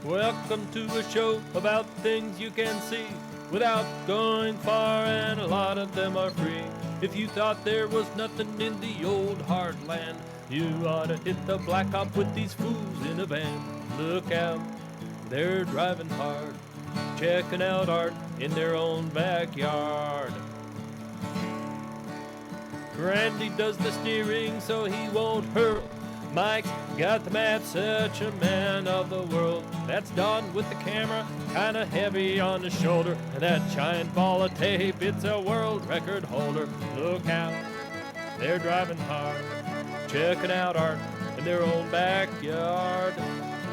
Welcome to a show about things you can see without going far, and a lot of them are free. If you thought there was nothing in the old heartland, you ought to hit the blacktop with these fools in a van. Look out, they're driving hard, checking out art in their own backyard. Randy does the steering so he won't hurl. Mike's got the map, such a man of the world. That's Don with the camera, kinda heavy on the shoulder. And that giant ball of tape, it's a world record holder. Look out, they're driving hard, checking out art in their own backyard.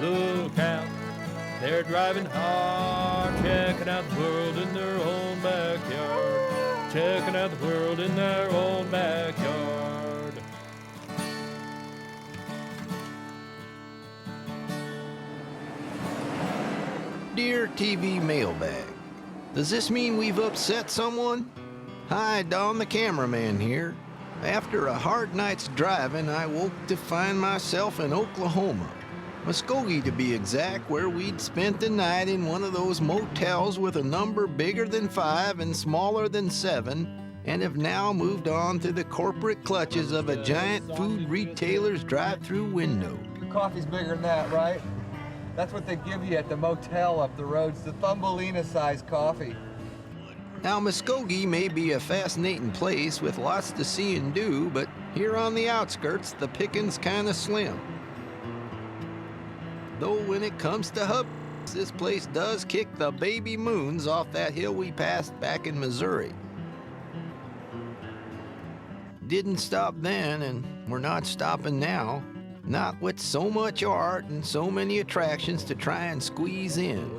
Look out, they're driving hard, checking out the world in their own backyard. Checking out the world in their own backyard. Dear TV Mailbag, does this mean we've upset someone? Hi, Don the cameraman here. After a hard night's driving, I woke to find myself in Oklahoma. Muskogee to be exact, where we'd spent the night in one of those motels with a number bigger than 5 and smaller than 7, and have now moved on to the corporate clutches of a giant food retailer's drive-through window. Your coffee's bigger than that, right? That's what they give you at the motel up the road. It's the Thumbelina-sized coffee. Now, Muskogee may be a fascinating place with lots to see and do, but here on the outskirts, the pickings kinda slim. Though when it comes to hub, this place does kick the baby moons off that hill we passed back in Missouri. Didn't stop then, and we're not stopping now. Not with so much art and so many attractions to try and squeeze in.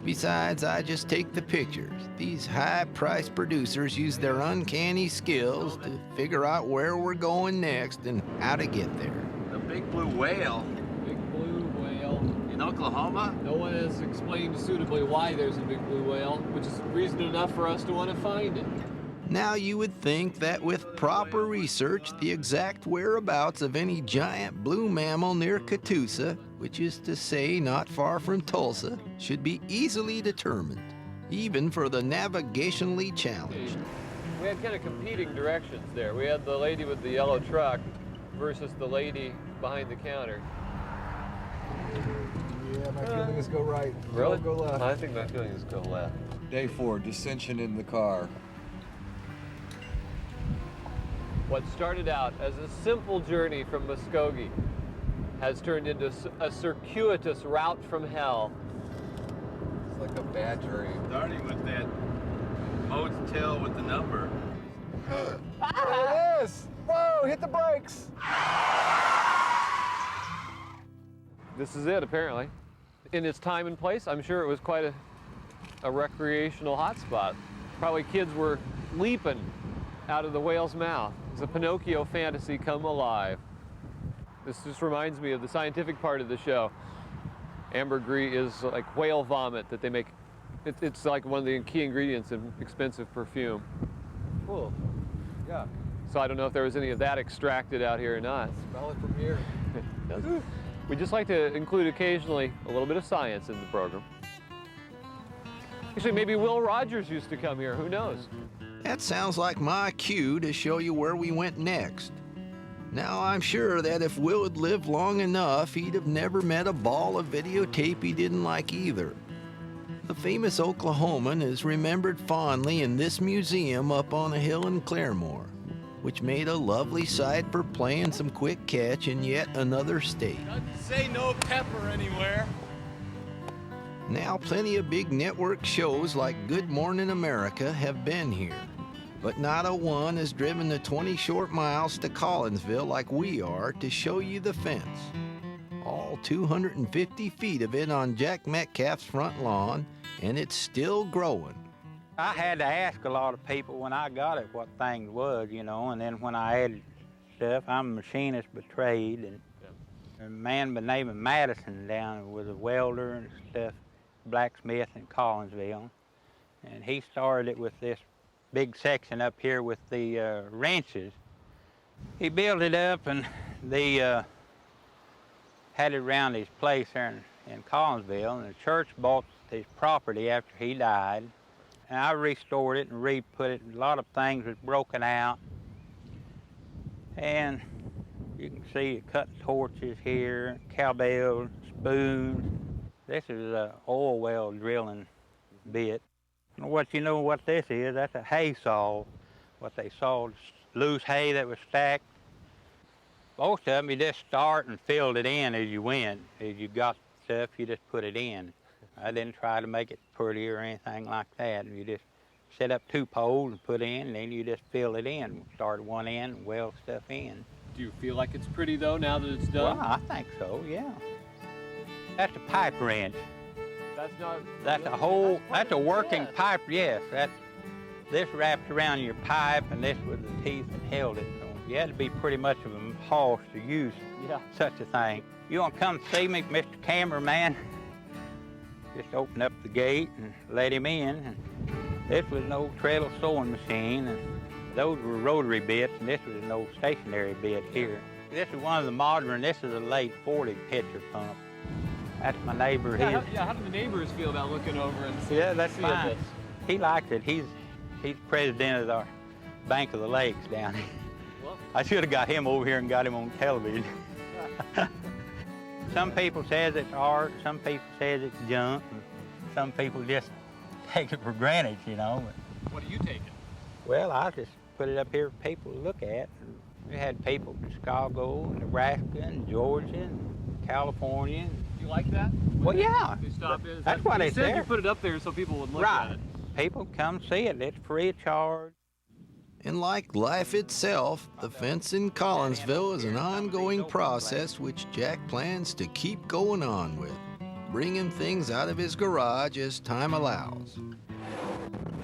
Besides, I just take the pictures. These high-priced producers use their uncanny skills to figure out where we're going next and how to get there. The big blue whale Big blue whale. in Oklahoma? No one has explained suitably why there's a big blue whale, which is reason enough for us to want to find it. Now you would think that with proper research, the exact whereabouts of any giant blue mammal near Catoosa, which is to say not far from Tulsa, should be easily determined, even for the navigationally challenged. We had kind of competing directions there. We had the lady with the yellow truck versus the lady behind the counter. Yeah, my feeling is go right. Really? Go left. I think my feeling is go left. Day 4, dissension in the car. What started out as a simple journey from Muskogee has turned into a circuitous route from hell. It's like a bad dream. Starting with that motel with the number. There it is! Whoa, hit the brakes! This is it, apparently. In its time and place, I'm sure it was quite a recreational hotspot. Probably kids were leaping out of the whale's mouth. It's a Pinocchio fantasy come alive. This just reminds me of the scientific part of the show. Ambergris is like whale vomit that they make. It's like one of the key ingredients in expensive perfume. Cool. Yeah, So I don't know if there was any of that extracted out here or not. smell it from here. We just like to include occasionally a little bit of science in the program. Actually, maybe Will Rogers used to come here, who knows? That sounds like my cue to show you where we went next. Now, I'm sure that if Will had lived long enough, he'd have never met a ball of videotape he didn't like either. The famous Oklahoman is remembered fondly in this museum up on a hill in Claremore, which made a lovely site for playing some quick catch in yet another state. Doesn't say no pepper anywhere. Now, plenty of big network shows like Good Morning America have been here, but not a one has driven the 20 short miles to Collinsville like we are to show you the fence. All 250 feet of it on Jack Metcalf's front lawn, and it's still growing. I had to ask a lot of people when I got it what things was, you know, and then when I added stuff, I'm a machinist by trade, and a man by the name of Madison down was a welder and stuff, blacksmith in Collinsville, and he started it with this big section up here with the wrenches. He built it up, and they had it around his place there, and in Collinsville, and the church bought his property after he died. And I restored it and re-put it. A lot of things was broken out. And you can see cutting torches here, cowbells, spoons. This is an oil well drilling bit. What you know what this is, that's a hay saw. What they sawed loose hay that was stacked. Most of them, you just start and filled it in as you went. As you got stuff, you just put it in. I didn't try to make it pretty or anything like that. You just set up 2 poles and put in, and then you just fill it in. Start at one end and weld stuff in. Do you feel like it's pretty though now that it's done? Well, I think so, yeah. That's a pipe wrench. That's not. That's a whole, that's a working pipe, yes. This wrapped around your pipe, and this was the teeth that held it. So you had to be pretty much of a hoss to use such a thing. You want to come see me, Mr. Cameraman? Just open up the gate and let him in. And this was an old treadle sewing machine, and those were rotary bits, and this was an old stationary bit here. This is one of the modern, this is a late 40 pitcher pump. That's my neighbor. How do the neighbors feel about looking over and seeing? Yeah, that's fine. This? He likes it. He's president of our Bank of the Lakes down here. Well, I should have got him over here and got him on television. Some people says it's art, some people says it's junk, and some people just take it for granted, you know. what do you take it? Well, I just put it up here for people to look at. We had people from Chicago, Nebraska, and Georgia, and California. Do you like that? Well, yeah. They stop in. That's why they said said. You put it up there so people would look Right. at it. People come see it. It's free of charge. And like life itself, the fence in Collinsville is an ongoing process which Jack plans to keep going on with, bringing things out of his garage as time allows.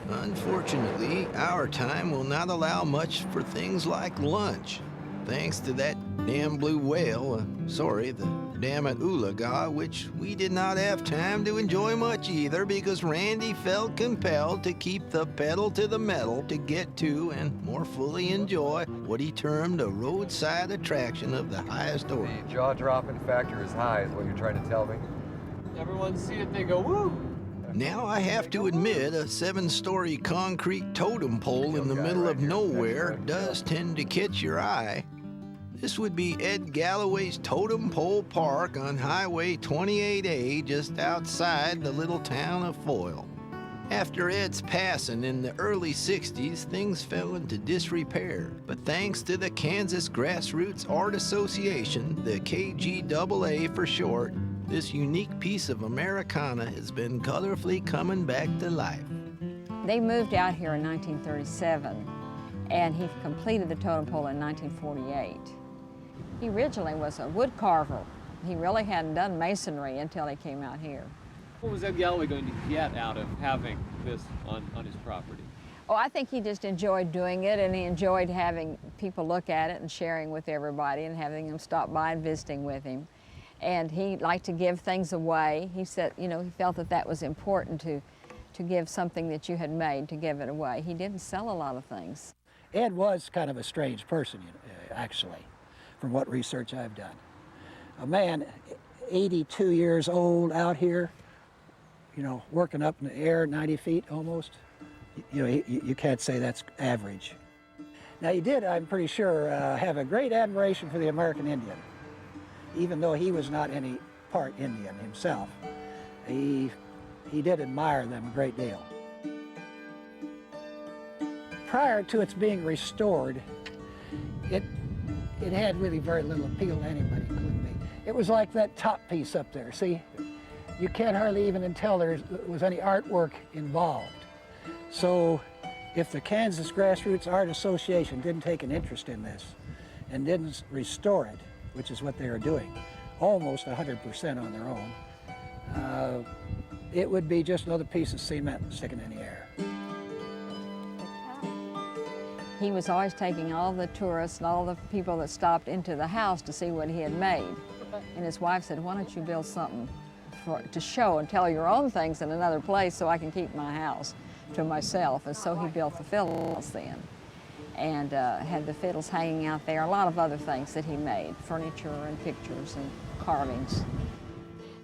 Unfortunately, our time will not allow much for things like lunch, thanks to that damn blue whale, the damn it Oologah, which we did not have time to enjoy much either because Randy felt compelled to keep the pedal to the metal to get to and more fully enjoy what he termed a roadside attraction of the highest order. The jaw-dropping factor is high, is what you're trying to tell me? Everyone see it, they go, woo! Now I have to admit a 7-story concrete totem pole in the middle of nowhere does tend to catch your eye. This would be Ed Galloway's Totem Pole Park on Highway 28A just outside the little town of Foyle. After Ed's passing in the early 60s, things fell into disrepair. But thanks to the Kansas Grassroots Art Association, the KGAA for short, this unique piece of Americana has been colorfully coming back to life. They moved out here in 1937, and he completed the totem pole in 1948. He originally was a wood carver. He really hadn't done masonry until he came out here. What was Ed Galloway going to get out of having this on his property? Oh, I think he just enjoyed doing it, and he enjoyed having people look at it and sharing with everybody and having them stop by and visiting with him. And he liked to give things away. He said, you know, he felt that that was important to give something that you had made, to give it away. He didn't sell a lot of things. Ed was kind of a strange person, actually, from what research I've done. A man, 82 years old, out here, you know, working up in the air, 90 feet almost. You know, you can't say that's average. Now, he did, I'm pretty sure, have a great admiration for the American Indian. Even though he was not any part Indian himself, he did admire them a great deal. Prior to its being restored, it had really very little appeal to anybody, including me. It was like that top piece up there, see? You can't hardly even tell there was any artwork involved. So if the Kansas Grassroots Art Association didn't take an interest in this and didn't restore it, which is what they are doing, almost 100% on their own, it would be just another piece of cement sticking in the air. He was always taking all the tourists and all the people that stopped into the house to see what he had made. And his wife said, why don't you build something to show and tell your own things in another place so I can keep my house to myself. And so he built the fiddles then, and had the fiddles hanging out there, a lot of other things that he made, furniture and pictures and carvings.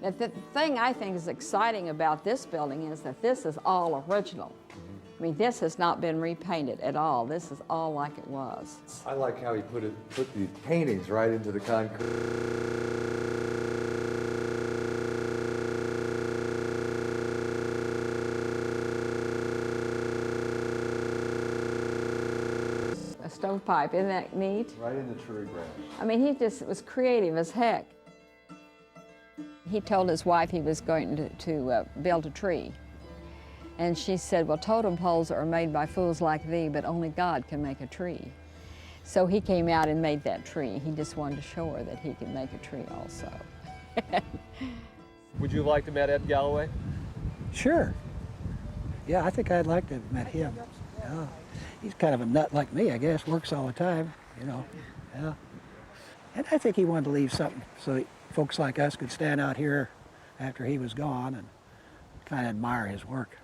The thing I think is exciting about this building is that this is all original. I mean, this has not been repainted at all. This is all like it was. I like how he put the paintings right into the concrete. A stovepipe, isn't that neat? Right in the tree branch. I mean, he just was creative as heck. He told his wife he was going to build a tree. And she said, well, totem poles are made by fools like thee, but only God can make a tree. So he came out and made that tree. He just wanted to show her that he could make a tree also. Would you like to meet Ed Galloway? Sure. Yeah, I think I'd like to have met him. Yeah. He's kind of a nut like me, I guess. Works all the time, you know. Yeah. And I think he wanted to leave something so folks like us could stand out here after he was gone and kind of admire his work.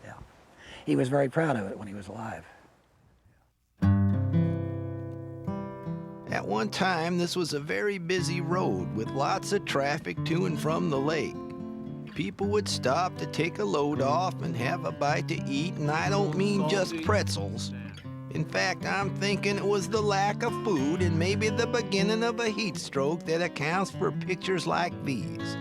Yeah. He was very proud of it when he was alive. At one time, this was a very busy road with lots of traffic to and from the lake. People would stop to take a load off and have a bite to eat, and I don't mean just pretzels. In fact, I'm thinking it was the lack of food and maybe the beginning of a heat stroke that accounts for pictures like these.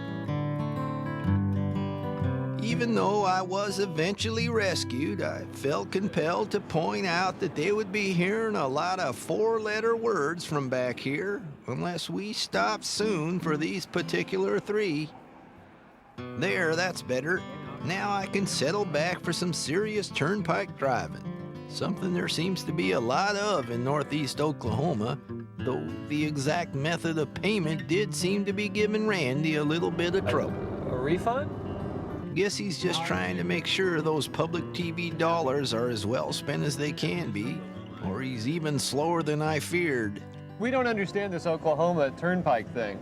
Even though I was eventually rescued, I felt compelled to point out that they would be hearing a lot of four-letter words from back here unless we stopped soon for these particular three. There, that's better. Now I can settle back for some serious turnpike driving, something there seems to be a lot of in northeast Oklahoma, though the exact method of payment did seem to be giving Randy a little bit of trouble. A refund? Guess he's just trying to make sure those public TV dollars are as well spent as they can be, or he's even slower than I feared. We don't understand this Oklahoma turnpike thing.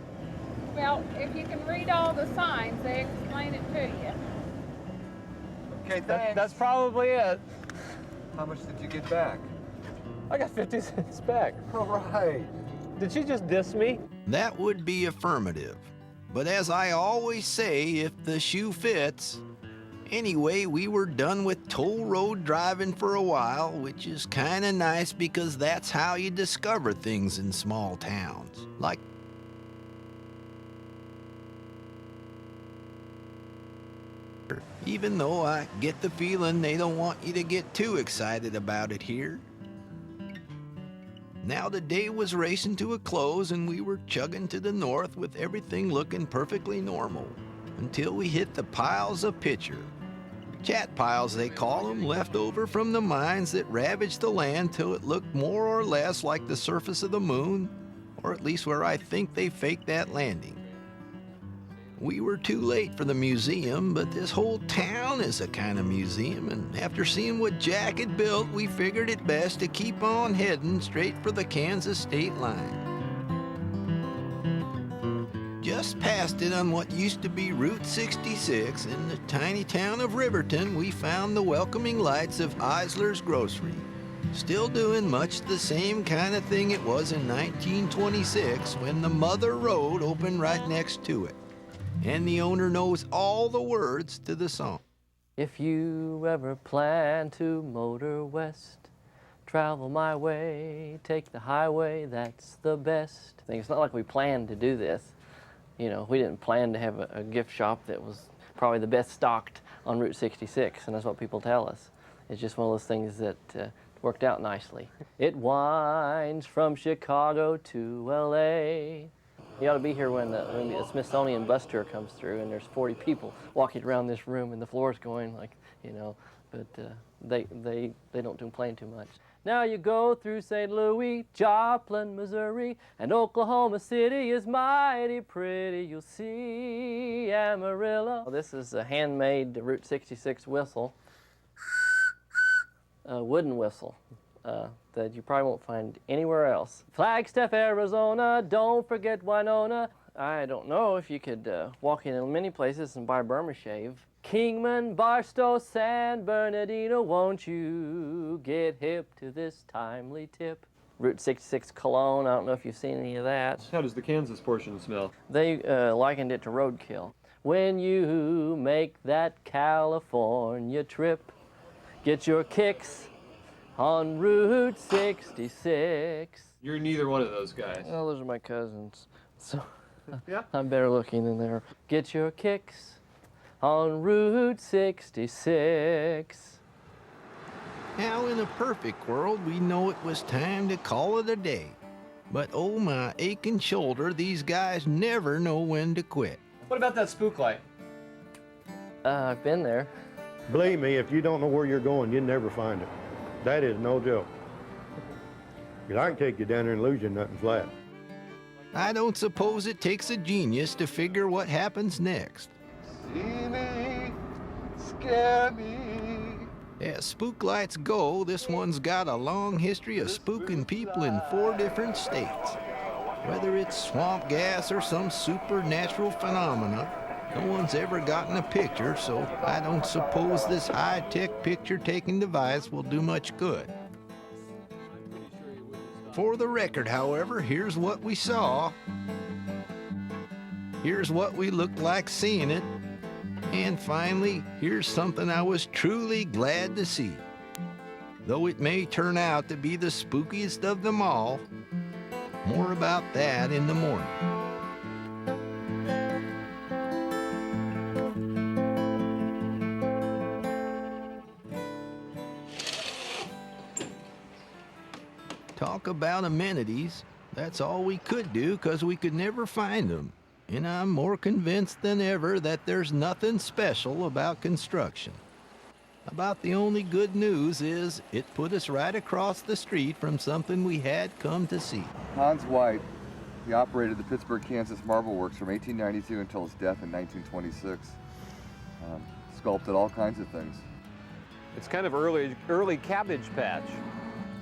Well, if you can read all the signs, they explain it to you. Okay, thanks. That's probably it. How much did you get back? I got 50 cents back. All right. Did she just diss me? That would be affirmative. But as I always say, if the shoe fits. Anyway, we were done with toll road driving for a while, which is kind of nice because that's how you discover things in small towns. Like even though I get the feeling they don't want you to get too excited about it here. Now the day was racing to a close and we were chugging to the north with everything looking perfectly normal until we hit the piles of pitcher. Chat piles, they call them, left over from the mines that ravaged the land till it looked more or less like the surface of the moon, or at least where I think they faked that landing. We were too late for the museum, but this whole town is a kind of museum, and after seeing what Jack had built, we figured it best to keep on heading straight for the Kansas state line. Just past it on what used to be Route 66 in the tiny town of Riverton, we found the welcoming lights of Eisler's Grocery, still doing much the same kind of thing it was in 1926 when the Mother Road opened right next to it. And the owner knows all the words to the song. If you ever plan to motor west, travel my way, take the highway, that's the best. I think it's not like we planned to do this. You know, we didn't plan to have a gift shop that was probably the best stocked on Route 66, and that's what people tell us. It's just one of those things that worked out nicely. It winds from Chicago to LA. You ought to be here when the Smithsonian bus tour comes through and there's 40 people walking around this room and the floor's going like, you know, but they don't complain too much. Now you go through St. Louis, Joplin, Missouri, and Oklahoma City is mighty pretty. You'll see Amarillo. This is a handmade Route 66 whistle, a wooden whistle. That you probably won't find anywhere else. Flagstaff, Arizona, don't forget Winona. I don't know if you could walk in many places and buy Burma shave. Kingman, Barstow, San Bernardino, won't you get hip to this timely tip? Route 66 cologne, I don't know if you've seen any of that. How does the Kansas portion smell? They likened it to roadkill. when you make that California trip. Get your kicks on Route 66. You're neither one of those guys. Oh, those are my cousins. So Yeah. I'm better looking than they are. Get your kicks on Route 66. Now, in a perfect world, we know it was time to call it a day. But oh my aching shoulder, these guys never know when to quit. What about that spook light? I've been there. Believe me, if you don't know where you're going, you'll never find it. That is no joke. 'Cause I can take you down there and lose you nothing flat. I don't suppose it takes a genius to figure what happens next. See me, scare me. As spook lights go, this one's got a long history of spooking people in 4 different states. Whether it's swamp gas or some supernatural phenomena, no one's ever gotten a picture, so I don't suppose this high-tech picture-taking device will do much good. For the record, however, here's what we saw. Here's what we looked like seeing it. And finally, here's something I was truly glad to see. Though it may turn out to be the spookiest of them all, more about that in the morning. Talk about amenities. That's all we could do because we could never find them. And I'm more convinced than ever that there's nothing special about construction. About the only good news is it put us right across the street from something we had come to see. Hans White, he operated the Pittsburgh, Kansas Marble Works from 1892 until his death in 1926. Sculpted all kinds of things. It's kind of early Cabbage Patch.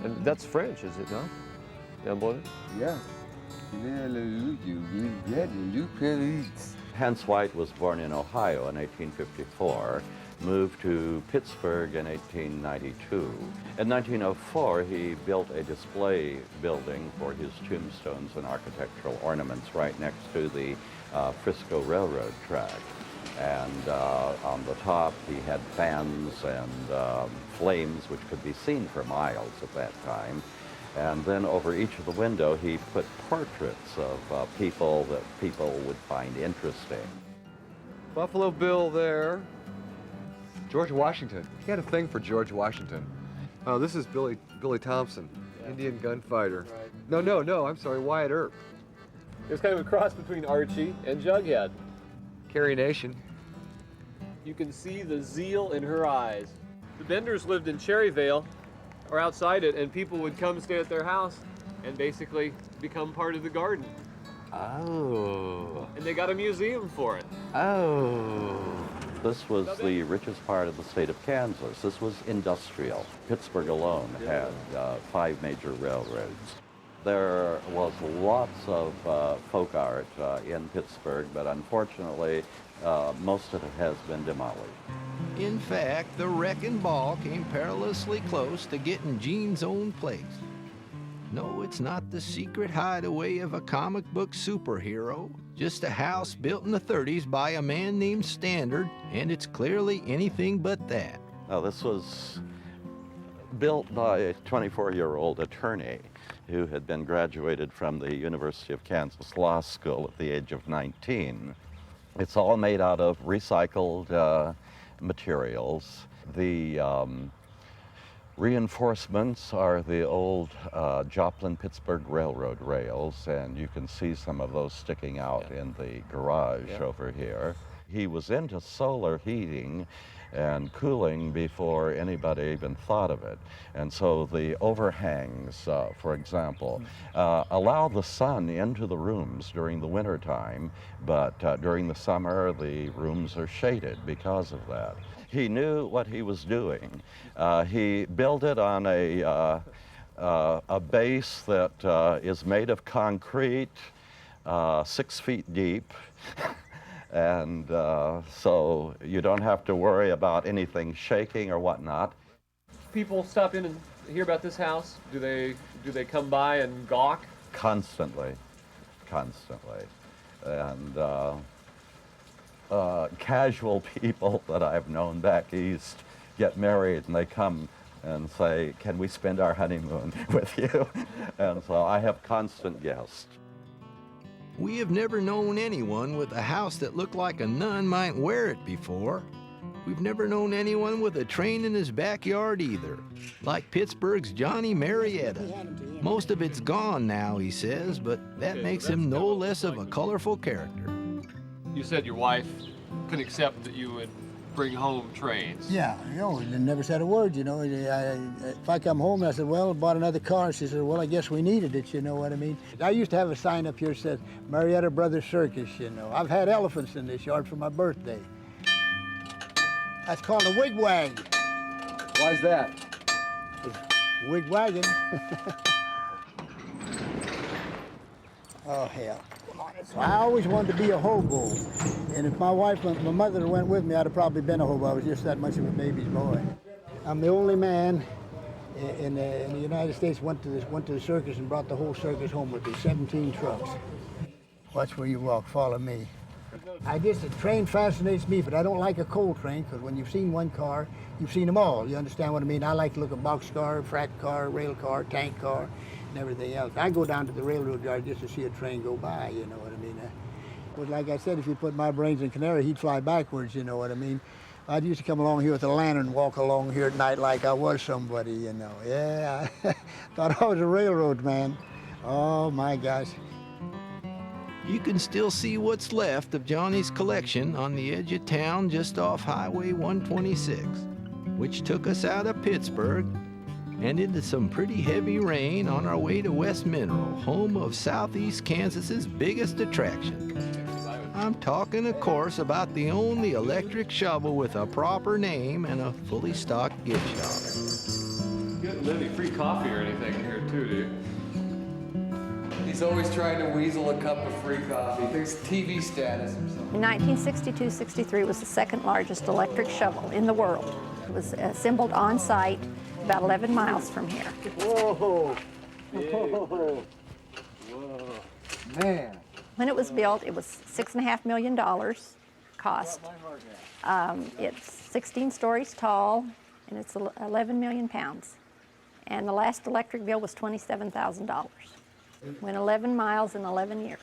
And that's French, is it not? Yeah. Hans White was born in Ohio in 1854, moved to Pittsburgh in 1892. In 1904, he built a display building for his tombstones and architectural ornaments right next to the Frisco Railroad track. And on the top, he had fans and flames which could be seen for miles at that time. And then over each of the window, he put portraits of people that people would find interesting. Buffalo Bill there. George Washington. He had a thing for George Washington. Oh, this is Billy Thompson, Indian gunfighter. No, I'm sorry, Wyatt Earp. It was kind of a cross between Archie and Jughead. Carrie Nation. You can see the zeal in her eyes. The Benders lived in Cherryvale, or outside it, and people would come stay at their house and basically become part of the garden. Oh. And they got a museum for it. Oh. This was the richest part of the state of Kansas. This was industrial. Pittsburgh alone had 5 major railroads. There was lots of folk art in Pittsburgh, but unfortunately, most of it has been demolished. In fact, the wrecking ball came perilously close to getting Gene's own place. No, it's not the secret hideaway of a comic book superhero, just a house built in the 30s by a man named Standard, and it's clearly anything but that. Now, this was built by a 24-year-old attorney who had been graduated from the University of Kansas Law School at the age of 19. It's all made out of recycled materials. The reinforcements are the old Joplin-Pittsburgh Railroad rails, and you can see some of those sticking out in the garage over here. He was into solar heating and cooling before anybody even thought of it. And so the overhangs, for example, allow the sun into the rooms during the winter time, but during the summer, the rooms are shaded because of that. He knew what he was doing. He built it on a base that is made of concrete, 6 feet deep. And so you don't have to worry about anything shaking or whatnot. People stop in and hear about this house. Do they come by and gawk? Constantly. And casual people that I've known back east get married and they come and say, can we spend our honeymoon with you? And so I have constant guests. We have never known anyone with a house that looked like a nun might wear it before. We've never known anyone with a train in his backyard either, like Pittsburgh's Johnny Marietta. Most of it's gone now, he says, but that makes him no less of a colorful character. You said your wife could accept that you would bring home trains. Yeah, you know, they never said a word, you know. If I come home, I said, well, I bought another car. She said, well, I guess we needed it, you know what I mean? I used to have a sign up here that said, Marietta Brothers Circus, you know. I've had elephants in this yard for my birthday. That's called a wigwag. Why's that? Wigwagging. Oh, hell. I always wanted to be a hobo. And if my mother went with me, I'd have probably been a hobo. I was just that much of a baby's boy. I'm the only man in the United States went to the circus and brought the whole circus home with me, 17 trucks. Watch where you walk, follow me. I guess the train fascinates me, but I don't like a coal train, because when you've seen one car, you've seen them all. You understand what I mean? I like to look at boxcar, freight car, rail car, tank car, and everything else. I go down to the railroad yard just to see a train go by, you know what I mean? But like I said, if you put my brains in canary, he'd fly backwards, you know what I mean? I used to come along here with a lantern and walk along here at night like I was somebody, you know. Yeah, I thought I was a railroad man. Oh, my gosh. You can still see what's left of Johnny's collection on the edge of town just off Highway 126, which took us out of Pittsburgh and into some pretty heavy rain on our way to West Mineral, home of Southeast Kansas's biggest attraction. I'm talking, of course, about the only electric shovel with a proper name and a fully stocked gift shop. You don't let any free coffee or anything here too, do you? He's always trying to weasel a cup of free coffee. There's TV status or something. In 1962-63, it was the second largest electric shovel in the world. It was assembled on site about 11 miles from here. Whoa! Whoa! Man. When it was built, it was $6.5 million cost. It's 16 stories tall, and it's 11 million pounds. And the last electric bill was $27,000. Went 11 miles in 11 years.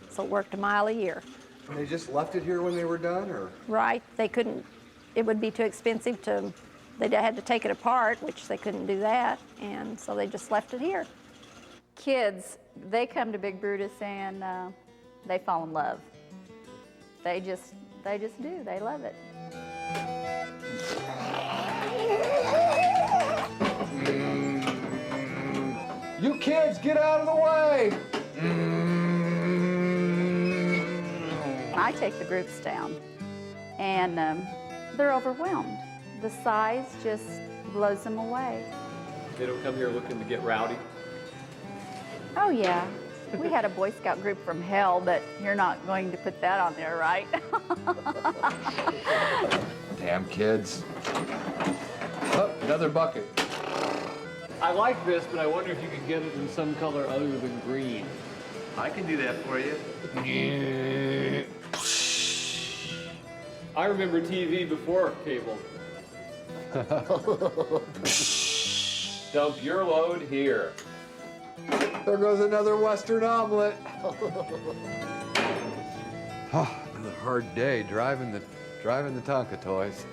So it worked a mile a year. And they just left it here when they were done, or? Right, they couldn't, it would be too expensive to, they had to take it apart, which they couldn't do that, and so they just left it here. Kids, they come to Big Brutus and they fall in love. They just do, they love it. You kids, get out of the way! I take the groups down, and they're overwhelmed. The size just blows them away. They don't come here looking to get rowdy? Oh, yeah. We had a Boy Scout group from hell, but you're not going to put that on there, right? Damn kids. Oh, another bucket. I like this, but I wonder if you could get it in some color other than green. I can do that for you. I remember TV before cable. Dump your load here. There goes another Western omelet. Oh, it was a hard day driving the Tonka toys.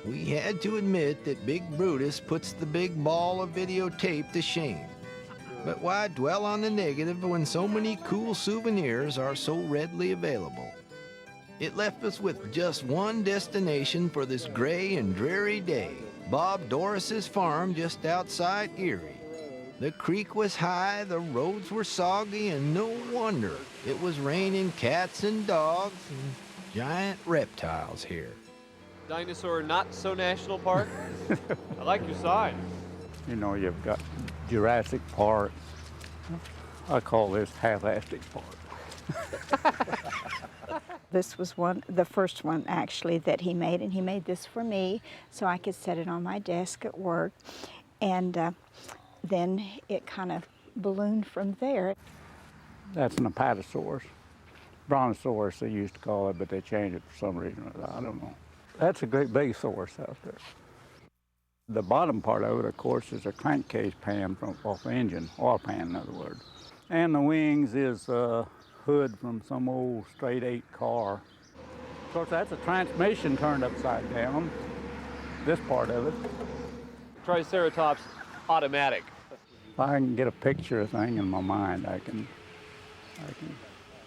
We had to admit that Big Brutus puts the big ball of videotape to shame. But why dwell on the negative when so many cool souvenirs are so readily available? It left us with just one destination for this gray and dreary day, Bob Doris's farm just outside Erie. The creek was high, the roads were soggy, and no wonder it was raining cats and dogs and giant reptiles here. Dinosaur Not So National Park? I like your sign. You know, you've got Jurassic Park. I call this Half-Astic Park. This was the first one actually that he made, and he made this for me so I could set it on my desk at work. And then it kind of ballooned from there. That's an Apatosaurus. Brontosaurus they used to call it, but they changed it for some reason. I don't know. That's a great big source out there. The bottom part of it, of course, is a crankcase pan off the engine, oil pan in other words. And the wings is a hood from some old straight 8 car. Of course, that's a transmission turned upside down, this part of it. Triceratops automatic. If I can get a picture of a thing in my mind, I can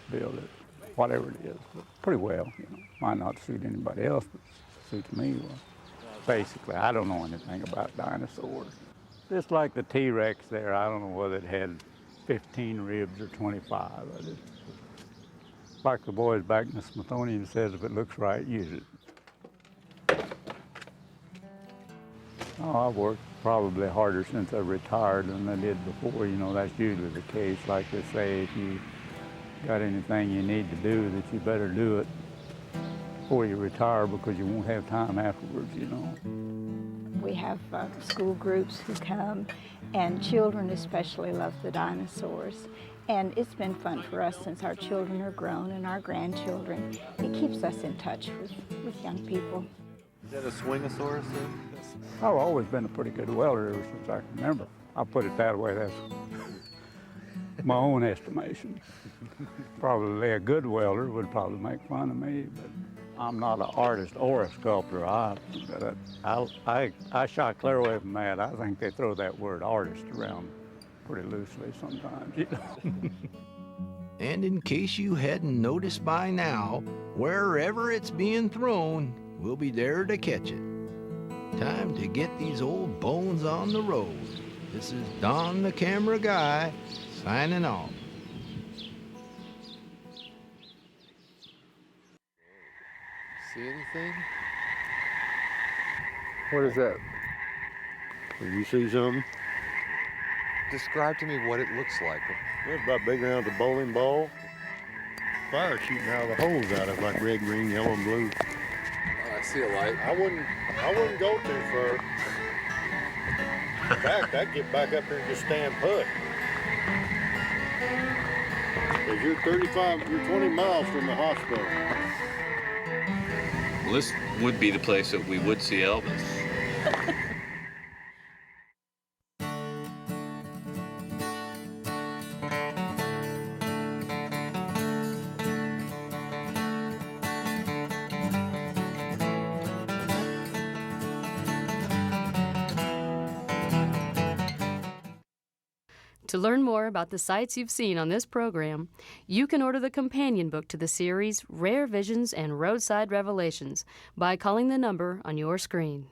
build it, whatever it is, but pretty well. You know, might not suit anybody else, but suits me well. Basically, I don't know anything about dinosaurs. Just like the T-Rex there, I don't know whether it had 15 ribs or 25. Like the boys back in the Smithsonian says, if it looks right, use it. Oh, I've worked probably harder since I retired than I did before. You know, that's usually the case. Like they say, if you got anything you need to do, that you better do it before you retire because you won't have time afterwards, you know. We have school groups who come, and children especially love the dinosaurs. And it's been fun for us since our children are grown and our grandchildren. It keeps us in touch with young people. Is that a swingosaurus? I've always been a pretty good welder ever since I can remember. I'll put it that way, that's my own estimation. Probably a good welder would probably make fun of me, but I'm not an artist or a sculptor. I shy clear away from that. I think they throw that word artist around pretty loosely sometimes, you know. And in case you hadn't noticed by now, wherever it's being thrown, we'll be there to catch it. Time to get these old bones on the road. This is Don the Camera Guy, signing off. See anything? What is that? Did you see something? Describe to me what it looks like. It's about big around the bowling ball. Fire shooting out of the holes out of it, like red, green, yellow, and blue. Oh, I see a light. I wouldn't go too far. In fact, I'd get back up here and just stand put. Because you're 20 miles from the hospital. Well, this would be the place that we would see Elvis. To learn more about the sights you've seen on this program, you can order the companion book to the series Rare Visions and Roadside Revelations by calling the number on your screen.